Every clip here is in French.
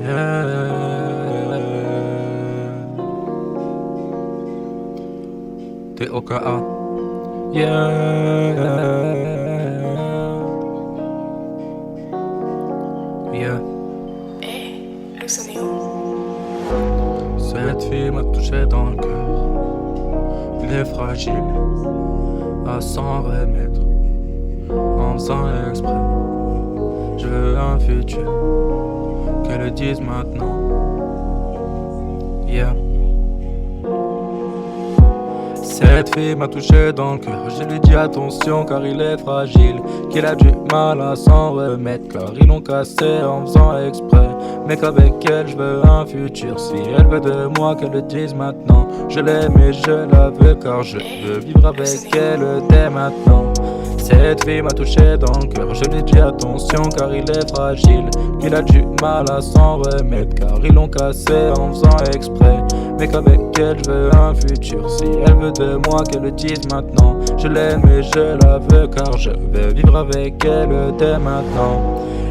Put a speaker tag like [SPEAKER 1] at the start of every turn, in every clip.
[SPEAKER 1] Yeah. TOKA. Yeah. Yeah.
[SPEAKER 2] Le Sonéo.
[SPEAKER 1] Cette fille m'a touché dans le cœur. Il est fragile, à s'en remettre, en faisant exprès. Je veux un futur, qu'elle le dise maintenant. Yeah. Cette fille m'a touché dans le cœur. Je lui dis attention car il est fragile, qu'il a du mal à s'en remettre car ils l'ont cassé en faisant exprès. Mais qu'avec elle je veux un futur. Si elle veut de moi qu'elle le dise maintenant. Je l'aime et je la veux car je veux vivre avec elle dès maintenant. Cette fille m'a touché dans le cœur. Je lui dis attention car il est fragile, qu'il a du mal à s'en remettre car ils l'ont cassé en faisant exprès. Mais qu'avec elle je veux un futur. Si elle veut de moi qu'elle le dise maintenant. Je l'aime et je la veux car je veux vivre avec elle dès maintenant.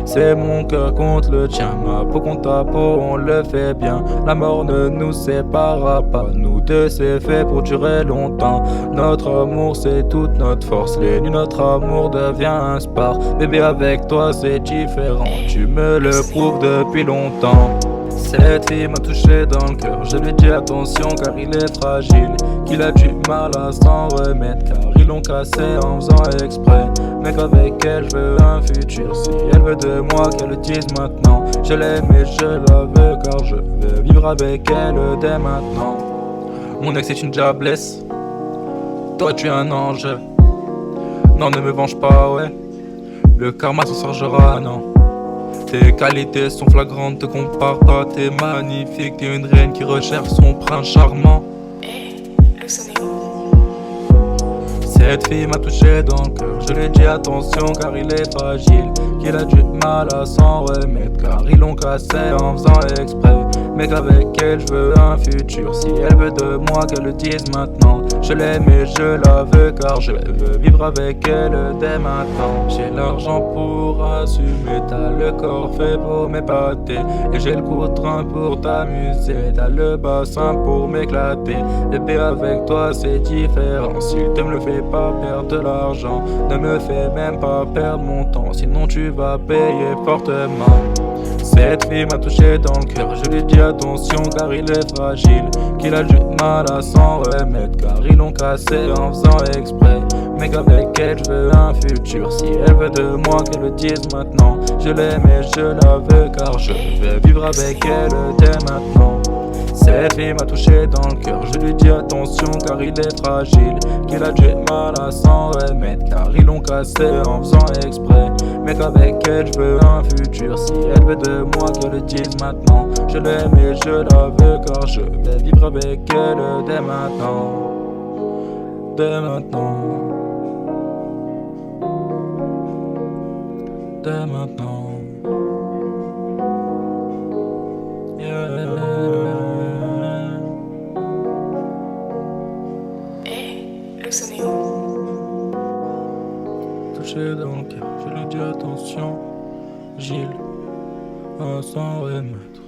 [SPEAKER 1] C'est mon cœur contre le tien, ma peau contre ta peau, on le fait bien. La mort ne nous séparera pas, nous deux c'est fait pour durer longtemps. Notre amour c'est toute notre force, les nuits notre amour devient un sport. Bébé avec toi c'est différent, tu me le prouves depuis longtemps. Cette fille m'a touché dans le cœur. Je lui dis attention car il est fragile, qu'il a du mal à s'en remettre car ils l'ont cassé en faisant exprès. Mais qu'avec elle je veux un futur. Si elle veut de moi qu'elle le dise maintenant. Je l'aime et je la veux car je veux vivre avec elle dès maintenant. Mon ex est une diablesse, toi tu es un ange. Non ne me venge pas ouais, le karma s'en chargera non. Tes qualités sont flagrantes, te compare pas, t'es magnifique, t'es une reine qui recherche son prince charmant.
[SPEAKER 2] Le Sonéo.
[SPEAKER 1] Cette fille m'a touché dans le cœur, je lui dis attention car il est fragile, qu'il a du mal à s'en remettre car ils l'ont cassé en faisant exprès. Mais qu'avec elle je veux un futur. Si elle veut de moi qu'elle le dise maintenant. Je l'aime et je la veux car je veux vivre avec elle dès maintenant. J'ai l'argent pour assumer, t'as le corps fait pour m'épater et j'ai le coup de train pour t'amuser. T'as le bassin pour m'éclater. Bébé avec toi c'est différent. S'il te me le fait pas perdre de l'argent, ne me fais même pas perdre mon temps, sinon tu vas payer fortement. Cette fille m'a touché dans le cœur. Je lui dis attention car il est fragile, qu'il a du mal à s'en remettre car ils l'ont cassé en faisant exprès. Mais qu'avec elle je veux un futur. Si elle veut de moi qu'elle le dise maintenant. Je l'aime et je la veux car je veux vivre avec elle dès maintenant. Cette fille m'a touché dans le cœur. Je lui dis attention car il est fragile, qu'il a du mal à s'en remettre car ils l'ont cassé en faisant exprès. Mais qu'avec elle je veux un futur. Si elle veut de moi qu'elle le dise maintenant. Je l'aime et je la veux car je vais vivre avec elle dès maintenant. Dès maintenant. Dès maintenant. Yeah.
[SPEAKER 2] Le Sonéo.
[SPEAKER 1] Touché dans le cœur, je lui dis attention, Gilles, à s'en remettre.